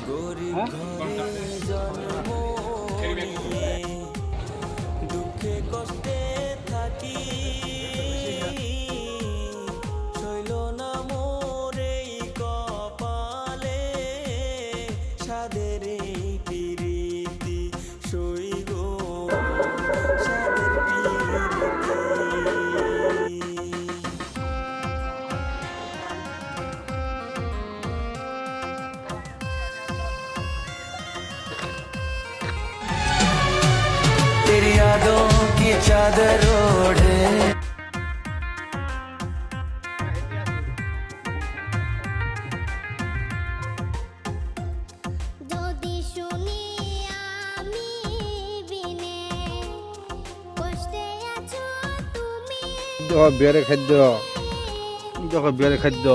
গরিব ঘরে জন্ম নিয়ে দুঃখে কষ্টে থাকি, শৈল না মোর এই কপালে, সাদের এই পিরিতি সই গো, সাদের পিরিতি। तेरी यादों की चादर ओढ़े যদি শুনি আমি বিনে কষ্টে আছো তুমি, বিয়ারে খাদ্য, বিয়ারে খাদ্য।